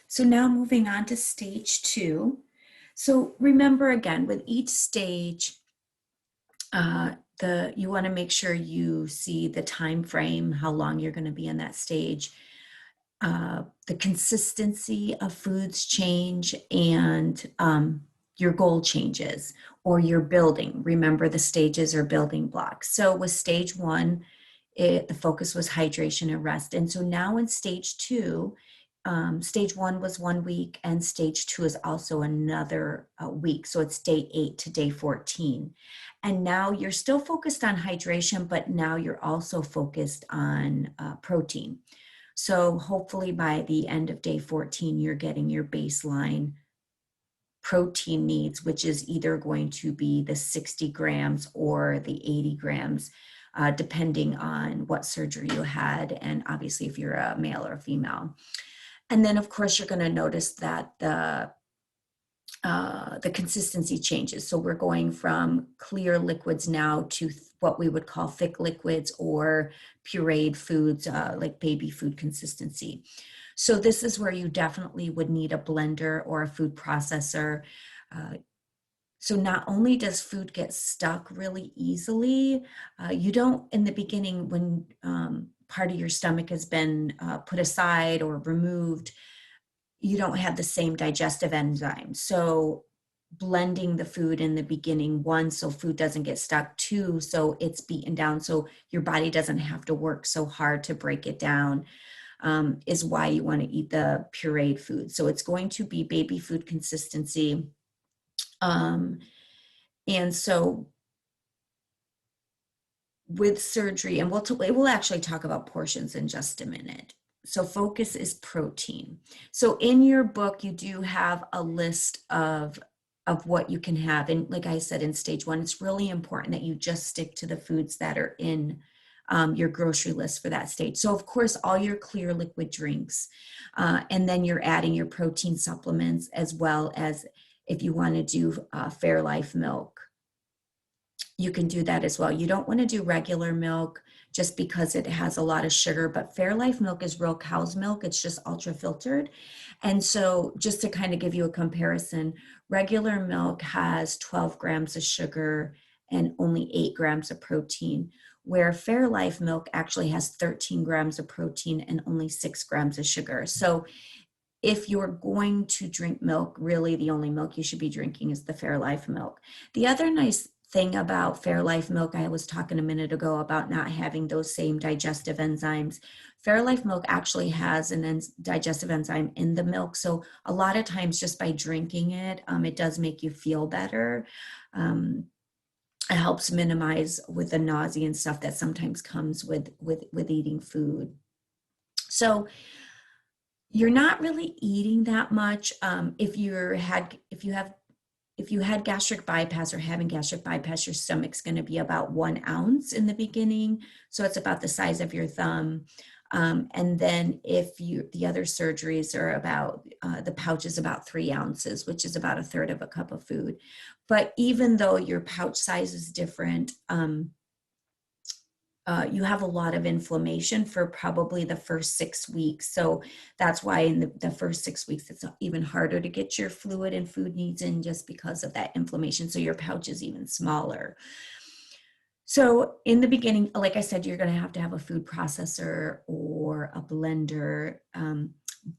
So now moving on to stage 2. So remember again, with each stage, you want to make sure you see the time frame, how long you're going to be in that stage. The consistency of foods change, and your goal changes, or you're building. Remember, the stages are building blocks. So with stage 1, the focus was hydration and rest. And so now in stage 2, stage 1 was 1 week, and stage 2 is also another week. So it's day 8 to day 14. And now you're still focused on hydration, but now you're also focused on protein. So hopefully by the end of day 14, you're getting your baseline protein needs, which is either going to be the 60 grams or the 80 grams, depending on what surgery you had, and obviously if you're a male or a female. And then, of course, you're going to notice that the consistency changes. So we're going from clear liquids now to what we would call thick liquids or pureed foods, like baby food consistency. So this is where you definitely would need a blender or a food processor. So not only does food get stuck really easily, you don't, in the beginning, when part of your stomach has been put aside or removed, you don't have the same digestive enzymes. So blending the food in the beginning, 1, so food doesn't get stuck, 2, so it's beaten down, so your body doesn't have to work so hard to break it down, is why you want to eat the pureed food. So it's going to be baby food consistency. And so with surgery, and we'll actually talk about portions in just a minute. So focus is protein. So in your book, you do have a list of what you can have. And like I said, in stage 1, it's really important that you just stick to the foods that are in your grocery list for that stage. So of course, all your clear liquid drinks, and then you're adding your protein supplements, as well as if you want to do Fairlife milk, you can do that as well. You don't want to do regular milk just because it has a lot of sugar, but Fairlife milk is real cow's milk. It's just ultra filtered. And so just to kind of give you a comparison, regular milk has 12 grams of sugar and only 8 grams of protein, where Fairlife milk actually has 13 grams of protein and only 6 grams of sugar. So if you're going to drink milk, really the only milk you should be drinking is the Fairlife milk. The other nice thing about Fairlife milk, I was talking a minute ago about not having those same digestive enzymes. Fairlife milk actually has an digestive enzyme in the milk. So a lot of times just by drinking it, it does make you feel better. It helps minimize with the nausea and stuff that sometimes comes with eating food. So you're not really eating that much. If you had gastric bypass or having gastric bypass, your stomach's going to be about 1 ounce in the beginning. So it's about the size of your thumb. And then the other surgeries are about, the pouch is about 3 ounces, which is about 1/3 of a cup of food. But even though your pouch size is different, you have a lot of inflammation for probably the first 6 weeks. So that's why in the first 6 weeks, it's even harder to get your fluid and food needs in, just because of that inflammation. So your pouch is even smaller. So in the beginning, like I said, you're going to have a food processor or a blender.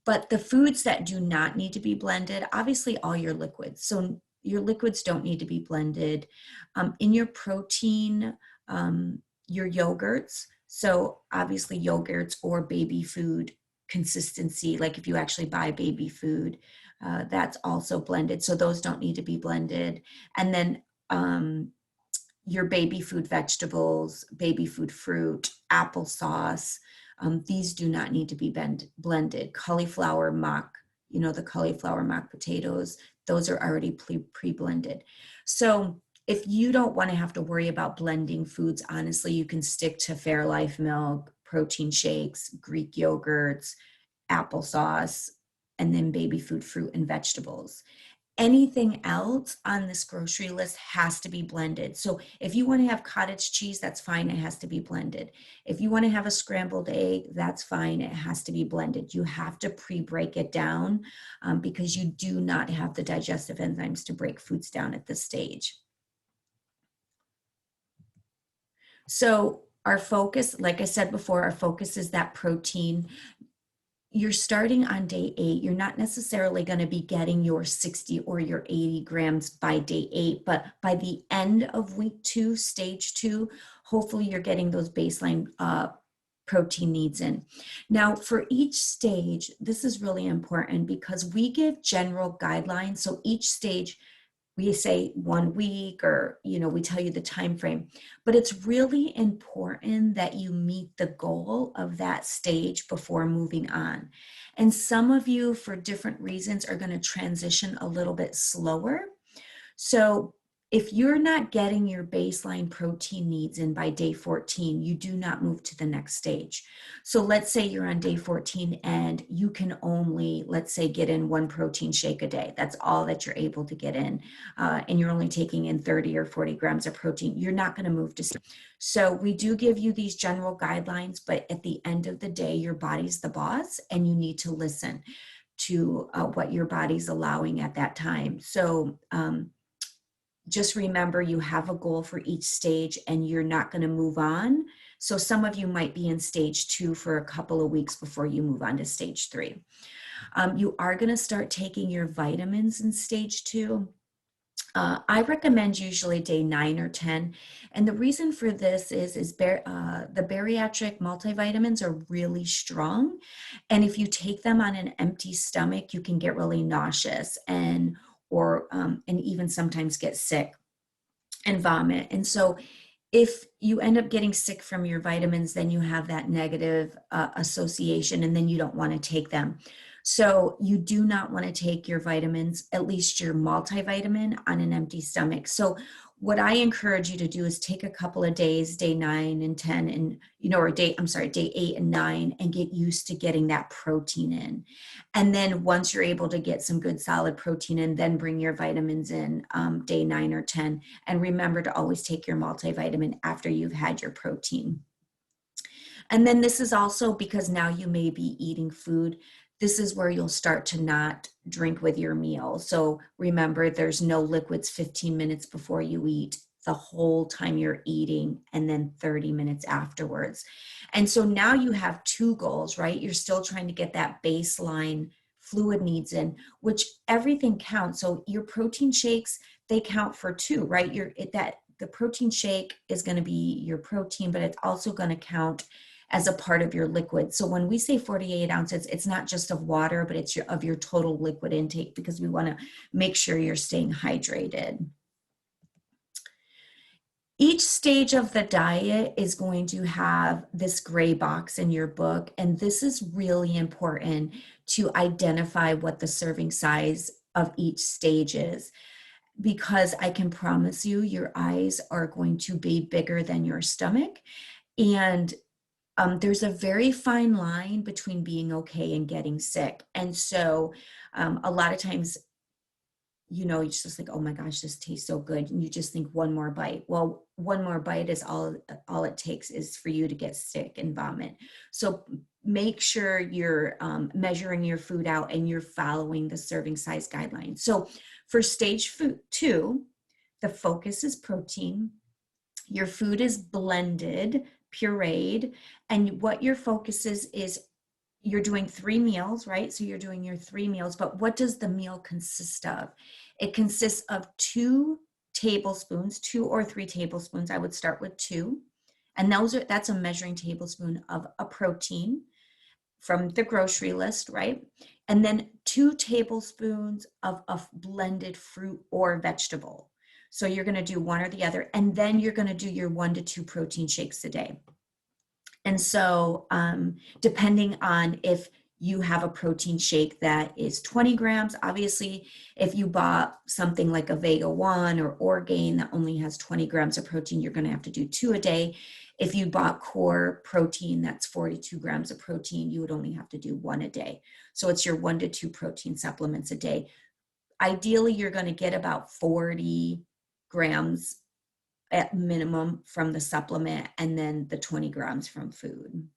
But the foods that do not need to be blended, obviously all your liquids. So your liquids don't need to be blended. In your protein, your yogurts, so obviously yogurts or baby food consistency, like if you actually buy baby food, that's also blended. So those don't need to be blended. And then your baby food vegetables, baby food fruit, applesauce, these do not need to be blended. Cauliflower mock, the cauliflower mock potatoes, those are already pre-blended. So if you don't want to have to worry about blending foods, honestly, you can stick to Fairlife milk, protein shakes, Greek yogurts, applesauce, and then baby food, fruit, and vegetables. Anything else on this grocery list has to be blended. So if you want to have cottage cheese, that's fine. It has to be blended. If you want to have a scrambled egg, that's fine. It has to be blended. You have to pre-break it down because you do not have the digestive enzymes to break foods down at this stage. So our focus, like I said before, our focus is that protein. You're starting on day 8. You're not necessarily going to be getting your 60 or your 80 grams by day 8, but by the end of week 2, stage 2, hopefully you're getting those baseline protein needs in. Now, for each stage, this is really important because we give general guidelines. So each stage, we say 1 week, or we tell you the time frame, but it's really important that you meet the goal of that stage before moving on. And some of you, for different reasons, are going to transition a little bit slower. So if you're not getting your baseline protein needs in by day 14, you do not move to the next stage. So let's say you're on day 14 and you can only, let's say, get in 1 protein shake a day. That's all that you're able to get in. And you're only taking in 30 or 40 grams of protein. You're not going to move to. So we do give you these general guidelines, but at the end of the day, your body's the boss and you need to listen to what your body's allowing at that time. So, just remember you have a goal for each stage and you're not going to move on. So some of you might be in stage 2 for a couple of weeks before you move on to stage 3. You are going to start taking your vitamins in stage 2. I recommend usually day 9 or 10. And the reason for this is the bariatric multivitamins are really strong. And if you take them on an empty stomach, you can get really nauseous and even sometimes get sick and vomit. And so if you end up getting sick from your vitamins, then you have that negative association and then you don't want to take them. So you do not want to take your vitamins, at least your multivitamin, on an empty stomach. So what I encourage you to do is take a couple of days, day 9 and 10, and day 8 and 9, and get used to getting that protein in. And then once you're able to get some good solid protein in, then bring your vitamins in day 9 or 10. And remember to always take your multivitamin after you've had your protein. And then this is also because now you may be eating food. This is where you'll start to not drink with your meal. So remember, there's no liquids 15 minutes before you eat, the whole time you're eating, and then 30 minutes afterwards. And so now you have 2 goals, right? You're still trying to get that baseline fluid needs in, which everything counts. So your protein shakes, they count for 2, right? The protein shake is going to be your protein, but it's also going to count as a part of your liquid. So when we say 48 ounces, it's not just of water, but it's of your total liquid intake, because we want to make sure you're staying hydrated. Each stage of the diet is going to have this gray box in your book, and this is really important to identify what the serving size of each stage is, because I can promise you your eyes are going to be bigger than your stomach. And there's a very fine line between being okay and getting sick. And so a lot of times, you just think, oh my gosh, this tastes so good. And you just think 1 more bite. Well, 1 more bite is all it takes is for you to get sick and vomit. So make sure you're measuring your food out and you're following the serving size guidelines. So for stage 2, the focus is protein. Your food is blended, pureed, and what your focus is you're doing 3 meals, right? So you're doing your 3 meals, but what does the meal consist of? It consists of 2 tablespoons, 2 or 3 tablespoons. I would start with 2. And that's a measuring tablespoon of a protein from the grocery list, right? And then 2 tablespoons of a blended fruit or vegetable. So you're going to do one or the other, and then you're going to do your 1 to 2 protein shakes a day. And so depending on if you have a protein shake that is 20 grams, obviously, if you bought something like a Vega 1 or Orgain that only has 20 grams of protein, you're going to have to do 2 a day. If you bought core protein that's 42 grams of protein, you would only have to do 1 a day. So it's your 1 to 2 protein supplements a day. ideally you're going to get about 40 grams at minimum from the supplement, and then the 20 grams from food.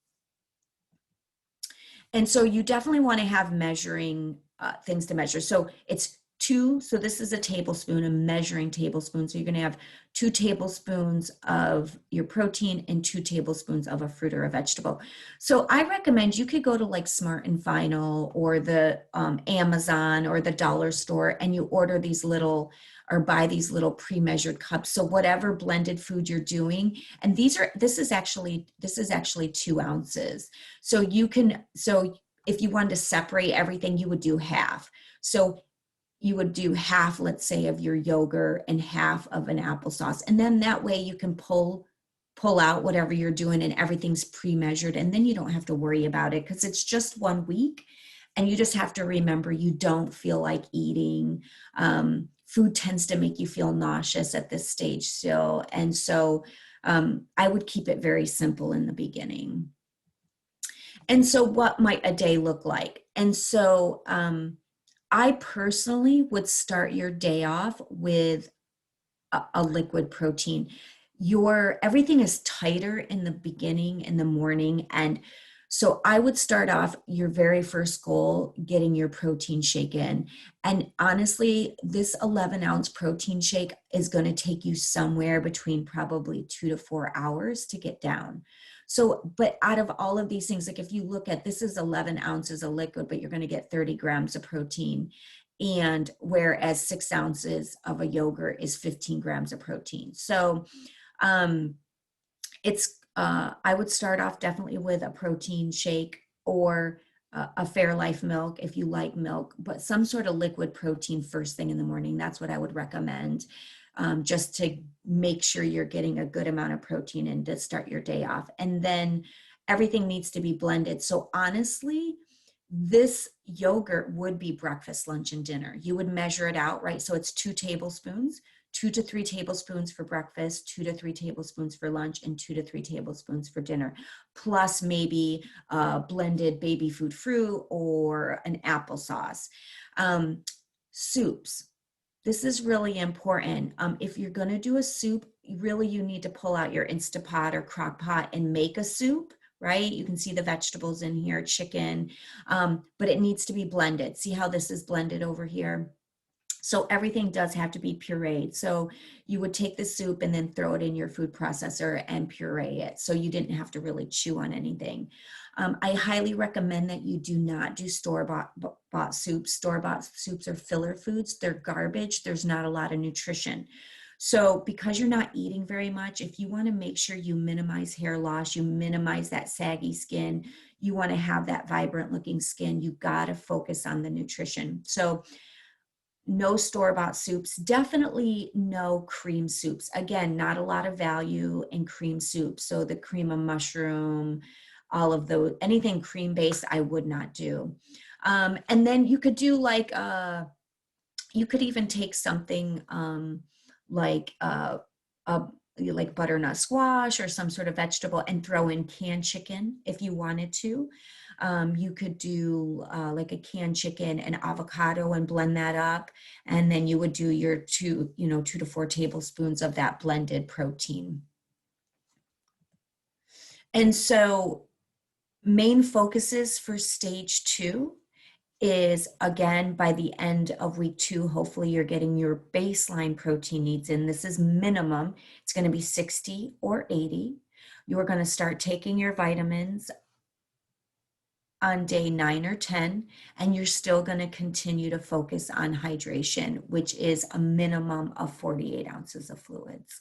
And so you definitely want to have measuring things to measure. So it's two, so this is a tablespoon, a measuring tablespoon. So you're going to have 2 tablespoons of your protein and 2 tablespoons of a fruit or a vegetable. So I recommend you could go to like Smart and Final or the Amazon or the dollar store, and you order these little or buy these little pre-measured cups. So whatever blended food you're doing, and this is actually 2 ounces. So if you wanted to separate everything, you would do half. So you would do half, let's say, of your yogurt and half of an applesauce. And then that way you can pull out whatever you're doing, and everything's pre-measured. And then you don't have to worry about it, because it's just 1 week. And you just have to remember, you don't feel like eating. Food tends to make you feel nauseous at this stage still. And so I would keep it very simple in the beginning. And so what might a day look like? And so I personally would start your day off with a liquid protein. Everything is tighter in the beginning, in the morning. And so I would start off your very first goal, getting your protein shake in. And honestly, this 11-ounce protein shake is going to take you somewhere between probably 2 to 4 hours to get down. So, but out of all of these things, like if you look at, this is 11 ounces of liquid, but you're going to get 30 grams of protein. And whereas 6 ounces of a yogurt is 15 grams of protein. So I would start off definitely with a protein shake, or a Fairlife milk if you like milk, but some sort of liquid protein first thing in the morning. That's what I would recommend, just to make sure you're getting a good amount of protein in to start your day off. And then everything needs to be blended. So honestly, this yogurt would be breakfast, lunch, and dinner. You would measure it out, right? So it's 2 tablespoons, 2 to 3 tablespoons for breakfast, 2 to 3 tablespoons for lunch, and 2 to 3 tablespoons for dinner, plus maybe blended baby food fruit or an applesauce. Soups. This is really important. If you're going to do a soup, really you need to pull out your Instapot or crock pot and make a soup, right? You can see the vegetables in here, chicken, but it needs to be blended. See how this is blended over here? So everything does have to be pureed. So you would take the soup and then throw it in your food processor and puree it. So you didn't have to really chew on anything. I highly recommend that you do not do store-bought soups. Store-bought soups are filler foods. They're garbage. There's not a lot of nutrition. So because you're not eating very much, if you want to make sure you minimize hair loss, you minimize that saggy skin, you want to have that vibrant looking skin, you got to focus on the nutrition. So no store-bought soups, definitely no cream soups. Again, not a lot of value in cream soup. So the cream of mushroom, all of those, anything cream-based, I would not do. And then you could do like, you could even take something like like butternut squash or some sort of vegetable and throw in canned chicken if you wanted to. You could do like a canned chicken and avocado and blend that up. And then you would do your 2 to 4 tablespoons of that blended protein. And so main focuses for stage 2 is, again, by the end of week 2, hopefully you're getting your baseline protein needs in. This is minimum. It's going to be 60 or 80. You're going to start taking your vitamins on day 9 or 10, and you're still going to continue to focus on hydration, which is a minimum of 48 ounces of fluids.